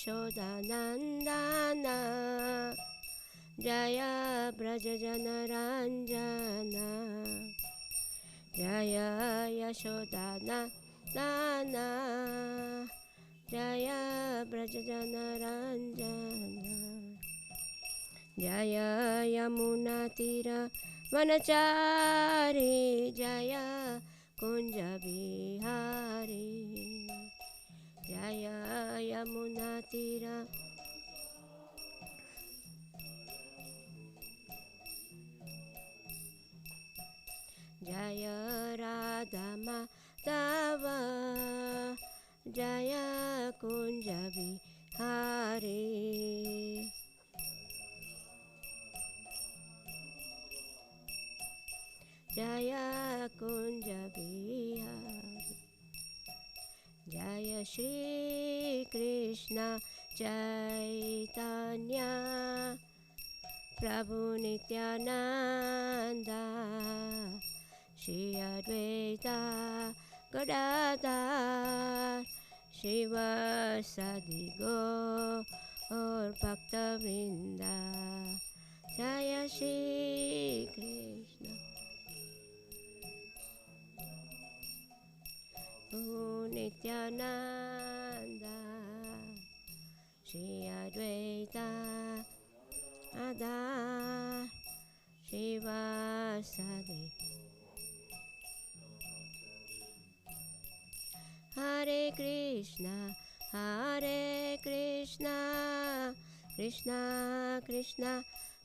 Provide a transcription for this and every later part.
Yashodanandana Jaya Brajajanaranjana Jaya Yashodanandana Jaya Brajajanaranjana Jaya Yamunatira Vanachari Jaya Kunja Bihari Jaya Yamunatira Jaya Radha Madhava Jaya Kunja Bihari Jaya Kunja Bihari Jaya Shri Krishna Chaitanya Prabhu Nityananda Shri Advaita Gadadhar Shivasadi Gaur Bhakta Vrinda Jaya Shri Krishna Nityananda Shri Advaita Gadadhar Shivasadi Hare Krishna Krishna Krishna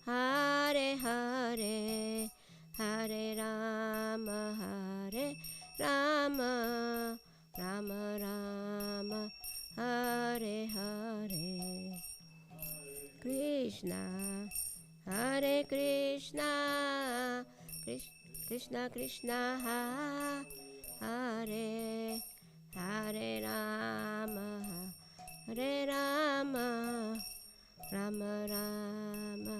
Hare Hare Hare Rama Rama Rama Hare Hare Krishna Hare Krishna Krishna Krishna Hare Hare Rama Rama Rama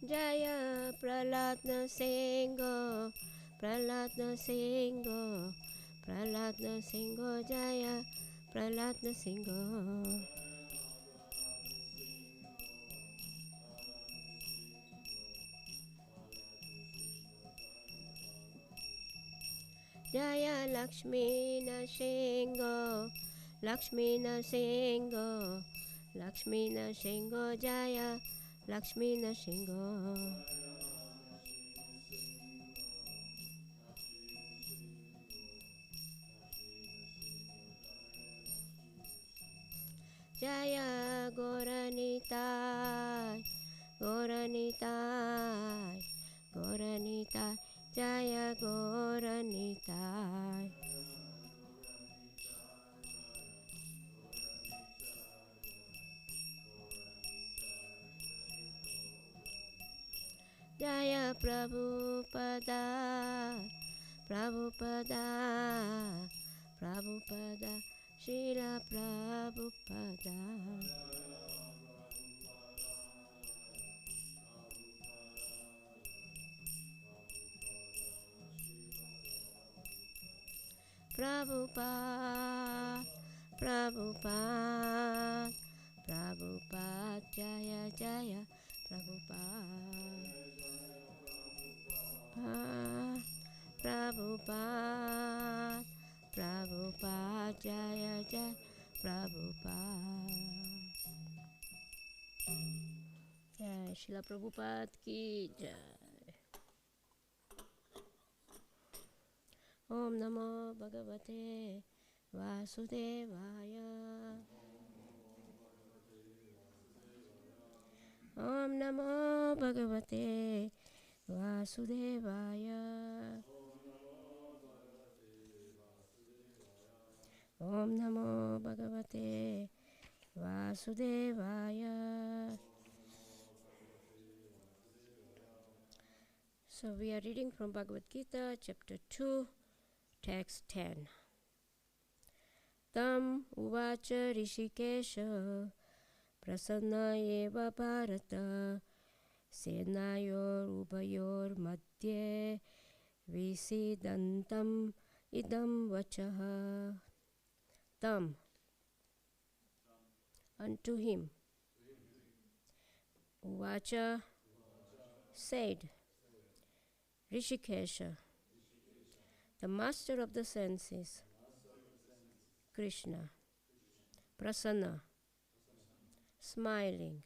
Jaya Prahlad Singho Jaya Prahlad Singho Jaya Lakshmi Singho Jaya Lakshmi Singho Jaya Gauranitai Jaya Gauranitai Jaya Prabhupada Srila Prabhupada Prabhupada Jaya Jaya Prabhupada Jaya Jaya Prabhupada Jai Srila Prabhupada ki Jai Om Namo Bhagavate Vasudevaya Om Namo Bhagavate Vasudevaya Om Namo Bhagavate Vasudevaya. So we are reading from Bhagavad Gita, chapter 2, text 10. Tam uvacha rishikesha prasanna eva bharata senayor ubayor madhye visidantam idam vachaha. Tam, unto him. Uvacha said, Rishikesha, the master of the senses, Krishna, Prasanna, smiling,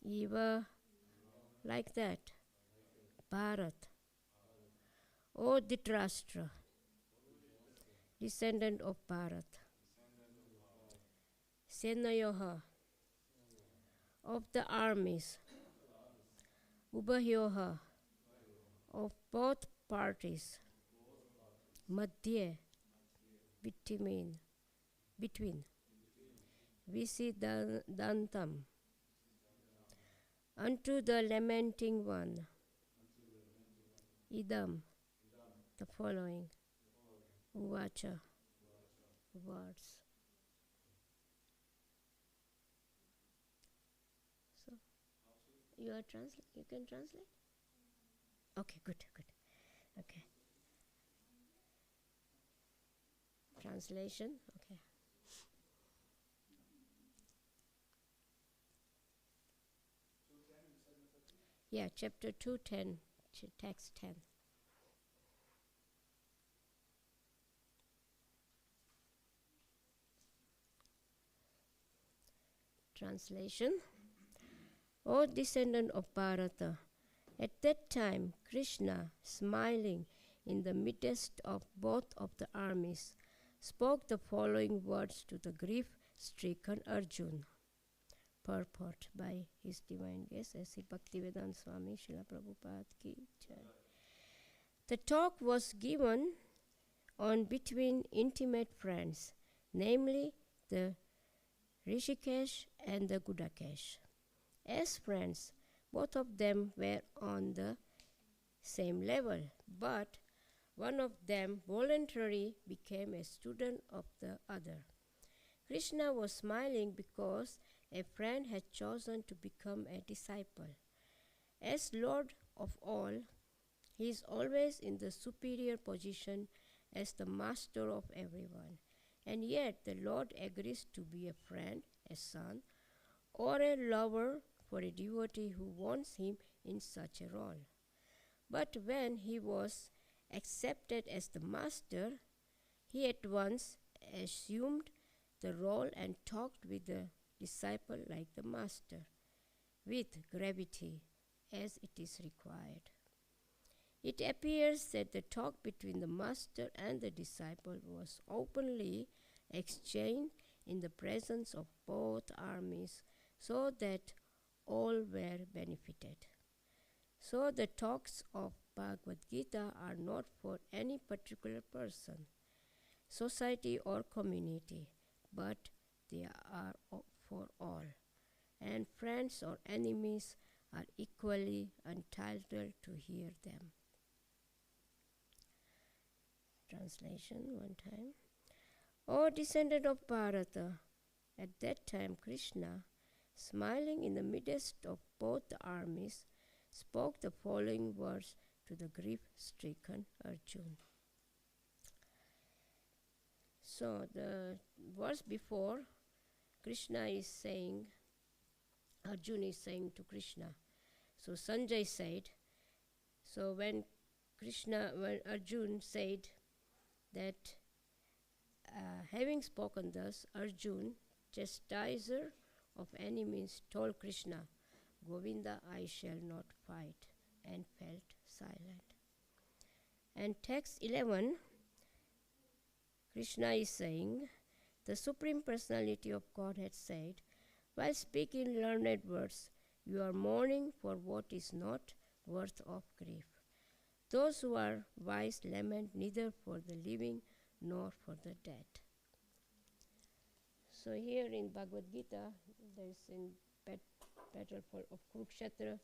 Eva, like that, Bharat, O Dhritarashtra, descendant of Bharat, Senayoha, of the armies, Ubhyoha, of both parties, Madhye, between, Visidantam, unto the lamenting one, Idam, the following, Uvacha, words. So, you can translate? Okay, good. Okay. Translation, okay. Yeah, chapter 2, 10, text 10. Translation. O descendant of Bharata, at that time Krishna, smiling in the midst of both of the armies, spoke the following words to the grief-stricken Arjuna. Purport by His Divine Grace A.C. Bhaktivedanta Swami Srila Prabhupada Ki Jai. The talk was given on between intimate friends, namely the Rishikesh and the Gudakesh. As friends, both of them were on the same level, but one of them voluntarily became a student of the other. Krishna was smiling because a friend had chosen to become a disciple. As Lord of all, he is always in the superior position as the master of everyone. And yet the Lord agrees to be a friend, a son, or a lover for a devotee who wants him in such a role. But when he was accepted as the master, he at once assumed the role and talked with the disciple like the master, with gravity as it is required. It appears that the talk between the master and the disciple was openly exchanged in the presence of both armies, so that all were benefited. So the talks of Bhagavad Gita are not for any particular person, society or community, but they are for all, and friends or enemies are equally entitled to hear them. Translation one time. O descendant of Bharata, at that time Krishna, smiling in the midst of both the armies, spoke the following words to the grief-stricken Arjuna. So the verse before, Krishna is saying, Arjuna is saying to Krishna. So Sanjay said, so when Arjuna said that having spoken thus, Arjuna, chastiser of enemies, told Krishna, Govinda, I shall not fight, and felt silent. And text 11, Krishna is saying, the Supreme Personality of Godhead said, while speaking learned words, you are mourning for what is not worth of grief. Those who are wise lament neither for the living nor for the dead. So here in Bhagavad Gita, there is in battle of Kurukshetra,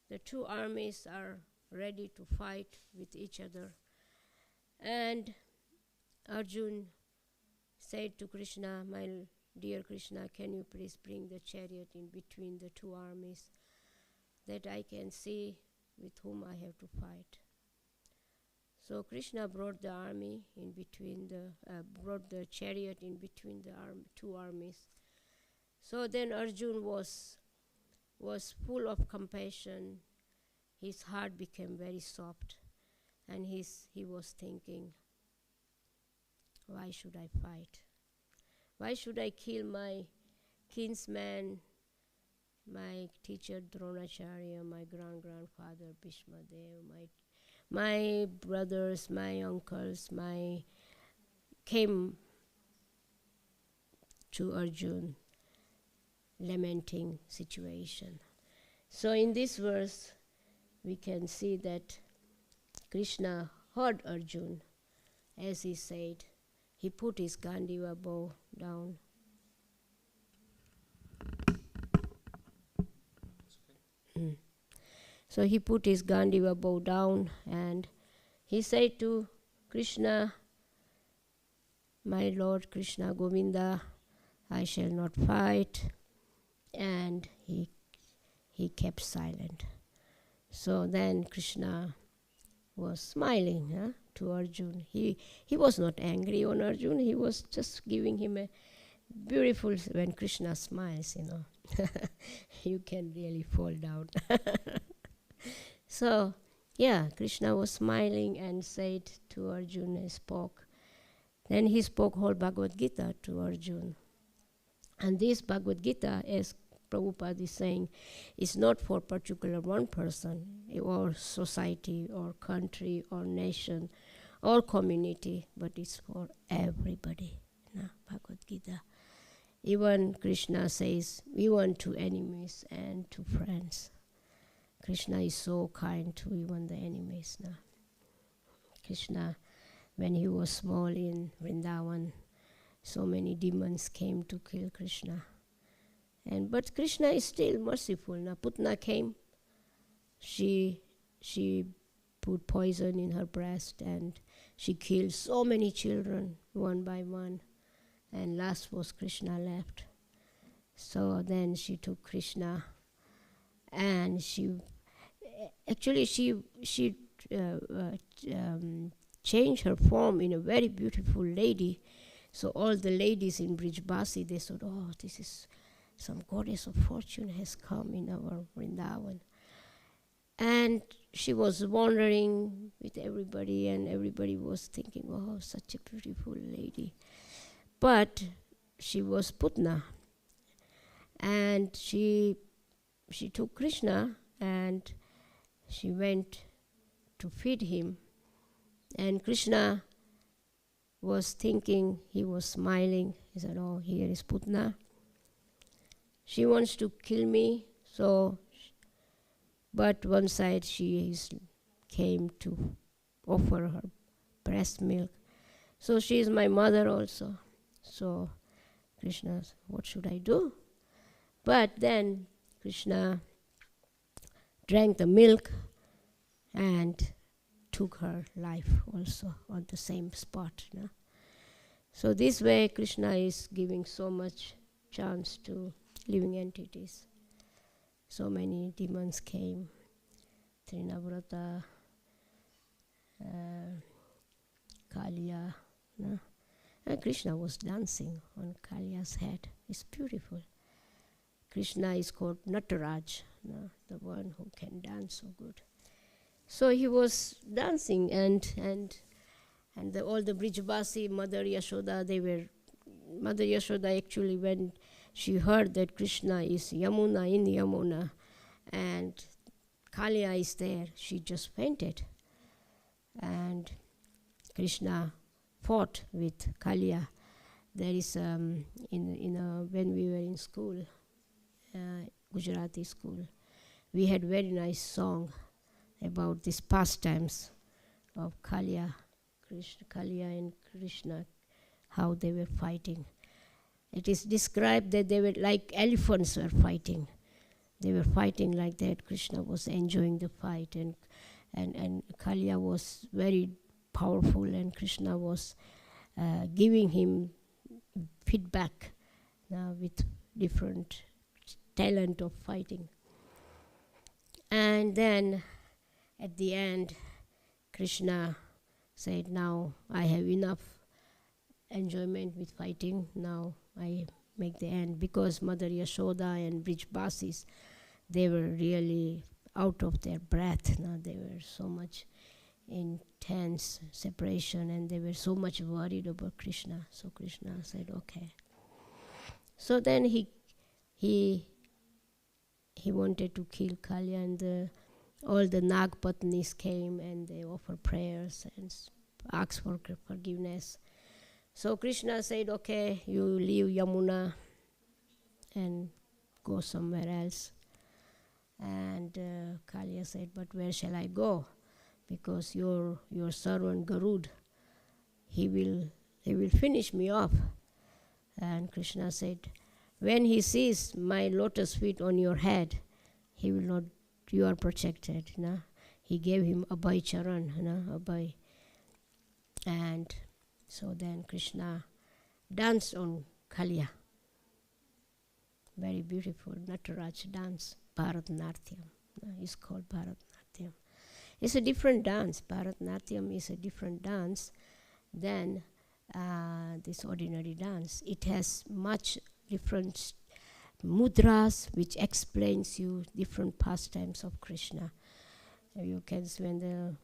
the two armies are ready to fight with each other. And Arjuna said to Krishna, my dear Krishna, can you please bring the chariot in between the two armies that I can see with whom I have to fight. So Krishna brought the army in between brought the chariot in between the two armies. So then Arjun was full of compassion. His heart became very soft, and he was thinking, why should I fight? Why should I kill my kinsman, my teacher Dronacharya, my grandfather Bhishma Dev, my brothers, my uncles, came to Arjun lamenting situation. So in this verse, we can see that Krishna heard Arjun. As he said, he put his Gandiva bow down. So he put his Gandiva bow down and he said to Krishna, my Lord Krishna Govinda, I shall not fight. And he kept silent. So then Krishna was smiling to Arjun. He was not angry on Arjun. He was just giving him a beautiful, when Krishna smiles, you can really fall down. So, Krishna was smiling and said to Arjun, he spoke. Then he spoke whole Bhagavad Gita to Arjun. And this Bhagavad Gita, as Prabhupada is saying, is not for particular one person or society or country or nation or community, but it's for everybody. Bhagavad Gita. Even Krishna says, even to enemies and to friends. Krishna is so kind to even the enemies. Krishna, when he was small in Vrindavan, so many demons came to kill Krishna. But Krishna is still merciful. Putna came. She put poison in her breast and she killed so many children one by one. And last was Krishna left. So then she took Krishna and she changed her form in a very beautiful lady. So all the ladies in Brijbasi, they said, oh, this is some goddess of fortune has come in our Vrindavan. And she was wandering with everybody and everybody was thinking, oh, such a beautiful lady. But she was Putna. And she took Krishna and she went to feed him. And Krishna was thinking, he was smiling. He said, oh, here is Putna. She wants to kill me, but one side she came to offer her breast milk. So she is my mother also. So Krishna, what should I do? But then Krishna drank the milk and took her life also on the same spot. So this way Krishna is giving so much chance to living entities. So many demons came. Trinavrata, Kaliya. And Krishna was dancing on Kaliya's head. It's beautiful. Krishna is called Nataraj, the one who can dance so good. So he was dancing and all the Brijbasi, Mother Yashoda actually, when she heard that Krishna is Yamuna in Yamuna and Kaliya is there, she just fainted. And Krishna fought with Kaliya. There is when we were in school, Gujarati school, we had very nice song about these pastimes of Kaliya and Krishna, how they were fighting. It is described that they were like elephants were fighting. They were fighting like that. Krishna was enjoying the fight and Kaliya was very powerful and Krishna was giving him feedback with different talent of fighting. And then at the end, Krishna said, now I have enough enjoyment with fighting. Now I make the end, because Mother Yashoda and Brijbasis, they were really out of their breath. They were so much intense separation, and they were so much worried about Krishna. So Krishna said, okay. So then he wanted to kill Kali, and all the Nag Patnis came and they offered prayers and asked for forgiveness. So Krishna said, okay, you leave Yamuna and go somewhere else. And Kalia said, but where shall I go? Because your servant Garud, he will finish me off. And Krishna said, when he sees my lotus feet on your head, he will not, you are protected. He gave him Abhay Charan, Abhay. And so then Krishna danced on Kalia. Very beautiful Nataraj dance, Bharatnatyam. It's called Bharatnatyam. It's a different dance. Bharatnatyam is a different dance than this ordinary dance. It has much different mudras which explains you different pastimes of Krishna. You can see when the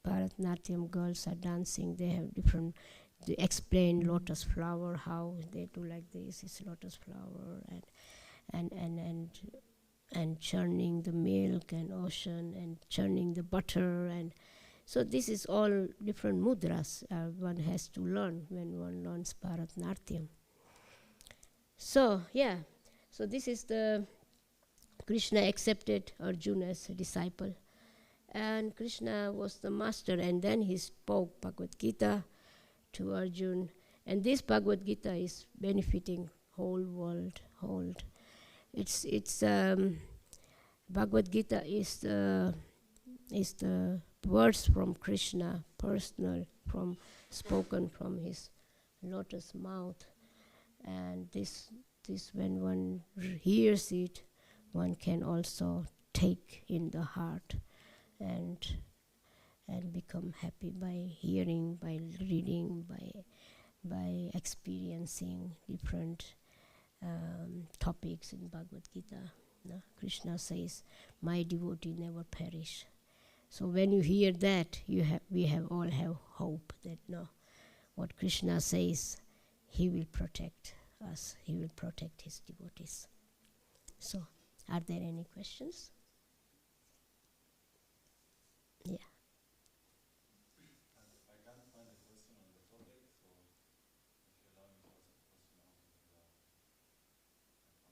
Bharatnatyam girls are dancing, they have different, they explain lotus flower, how they do like this, it's lotus flower, and churning the milk and ocean and churning the butter, and so this is all different mudras one has to learn when one learns Bharatnatyam. So so this is the Krishna accepted Arjuna as a disciple, and Krishna was the master, and then he spoke Bhagavad Gita to Arjuna, and this Bhagavad Gita is benefiting whole world. It's Bhagavad Gita is the words from Krishna, personal, spoken from his lotus mouth, and this when one hears it, one can also take in the heart and become happy by hearing, by reading, by experiencing different topics in Bhagavad Gita. Krishna says, "My devotee never perish." So when you hear that, we all have hope that what Krishna says, he will protect us. He will protect his devotees. So, are there any questions? Yeah. I can't find a question on the topic, so if you allow me to ask a question out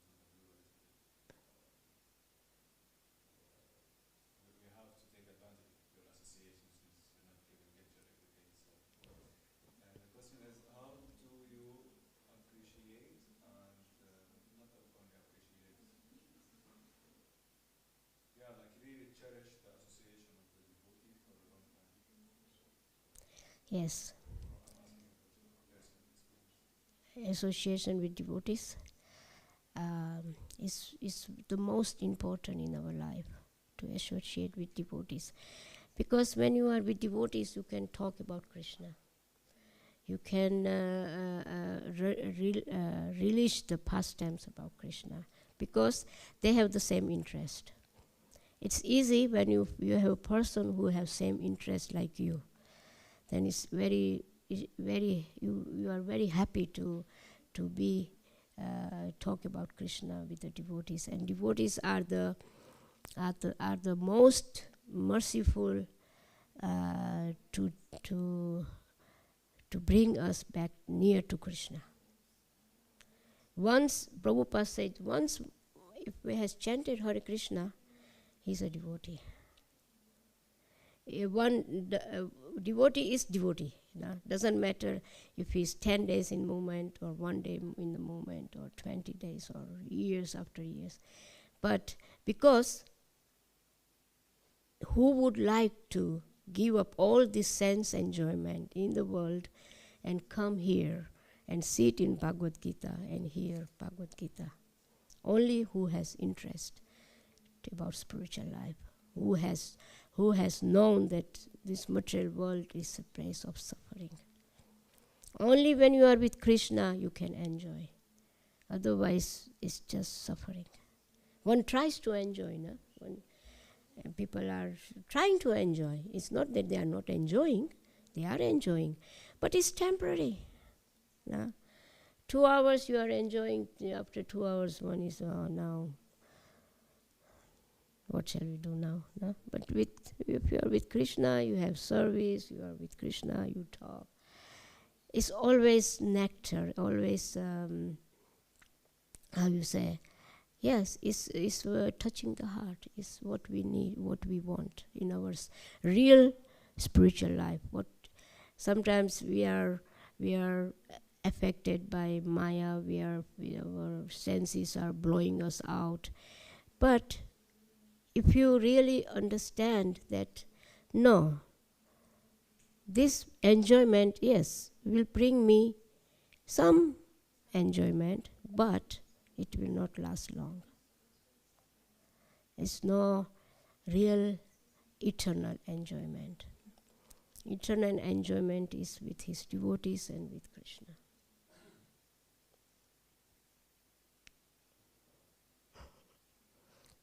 of the blue a little bit. We have to take advantage of your association since you're not giving lecture every day. So, the question is, how do you appreciate and not only appreciate, like really cherish the association of the devotee for a long time? Yes. I'm asking about your personal experience. Association with devotees is the most important in our life, to associate with devotees. Because when you are with devotees, you can talk about Krishna. You can relish the pastimes about Krishna, because they have the same interest. It's easy when you have a person who has same interest like you. Then it's very you are very happy to be talk about Krishna with the devotees, and devotees are the most merciful to bring us back near to Krishna. Once Prabhupada said, if we has chanted Hare Krishna, he's a devotee. Devotee is devotee. Doesn't matter if he's 10 days in movement, or 1 day in the movement, or 20 days, or years after years. But because who would like to give up all this sense enjoyment in the world and come here and sit in Bhagavad Gita and hear Bhagavad Gita? Only who has interest about spiritual life, who has known that this material world is a place of suffering. Only when you are with Krishna you can enjoy. Otherwise, it's just suffering. One tries to enjoy, no? People are trying to enjoy. It's not that they are not enjoying, they are enjoying, but it's temporary. No? 2 hours you are enjoying, after 2 hours one is, oh, now, what shall we do now? No? But if you are with Krishna, you have service, you are with Krishna, you talk. It's always nectar, always, how you say, yes, it's touching the heart. It's what we need, what we want in our real spiritual life. What sometimes we are affected by Maya. Our senses are blowing us out. But if you really understand that, no, this enjoyment, yes, will bring me some enjoyment, but it will not last long. It's no real eternal enjoyment. Eternal enjoyment is with his devotees and with Krishna.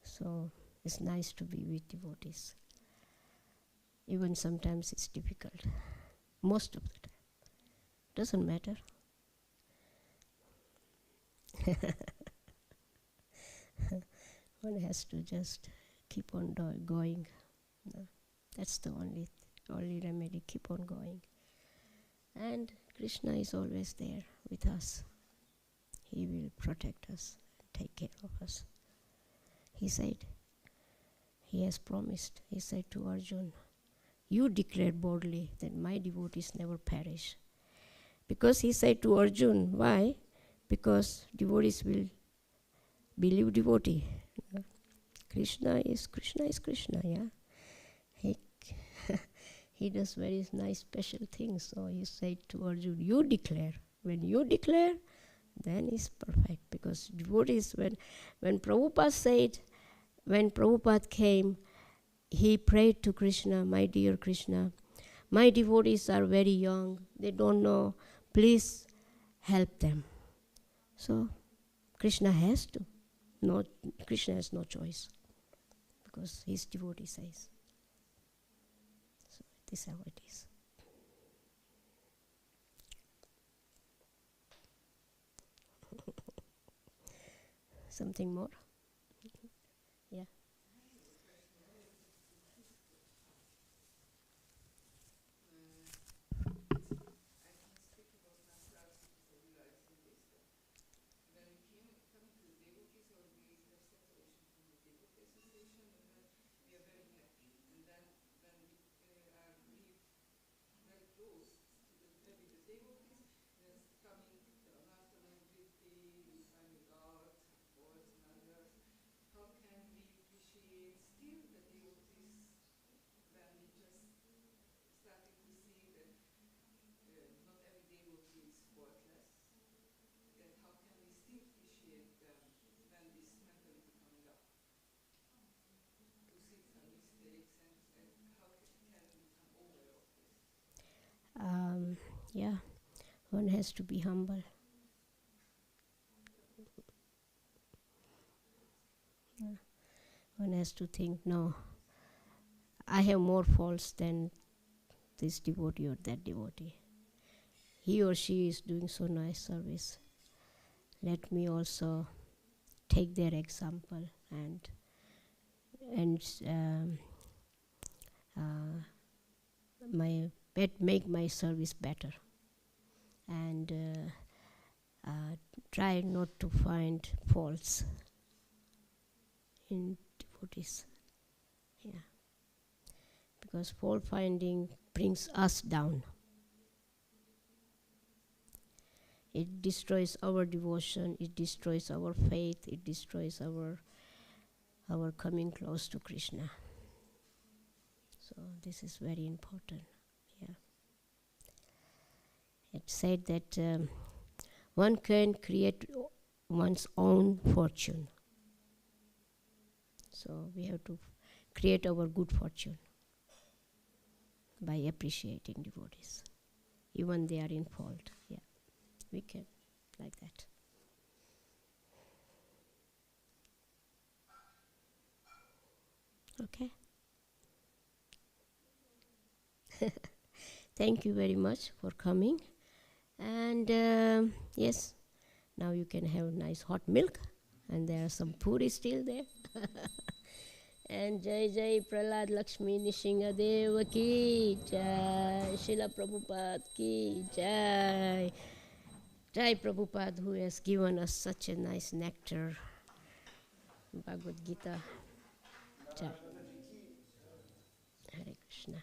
So it's nice to be with devotees. Even sometimes it's difficult. Most of the time. Doesn't matter. One has to just keep on going. No? That's the only remedy. Keep on going. And Krishna is always there with us. He will protect us, take care of us. He said, he has promised, he said to Arjuna, you declare boldly that my devotees never perish. Because he said to Arjuna, why? Because devotees will believe devotee. Krishna is Krishna, yeah. He does very nice special things. So he said to Arjuna, you declare. When you declare, then it's perfect. Because devotees, when Prabhupada came, he prayed to Krishna, my dear Krishna, my devotees are very young, they don't know, please help them. So Krishna has to. Krishna has no choice, because his devotee says. So this is how it is. Something more? Yeah. Yeah, one has to be humble. One has to think, no, I have more faults than this devotee or that devotee. He or she is doing so nice service. Let me also take their example and make my service better, and try not to find faults in devotees. Yeah, because fault finding brings us down. It destroys our devotion, it destroys our faith, it destroys our coming close to Krishna. So this is very important. Yeah. It said that one can create one's own fortune. So we have to create our good fortune by appreciating devotees, even they are in fault. Yeah, we can, like that. Okay? Thank you very much for coming. And yes, now you can have nice hot milk. And there are some puri still there. And Jai Jai Prahlad Lakshmi Nishinga Deva ki Jai. Srila Prabhupada ki Jai. Jai Prabhupada, who has given us such a nice nectar. Bhagavad Gita. Jai. Hare Krishna.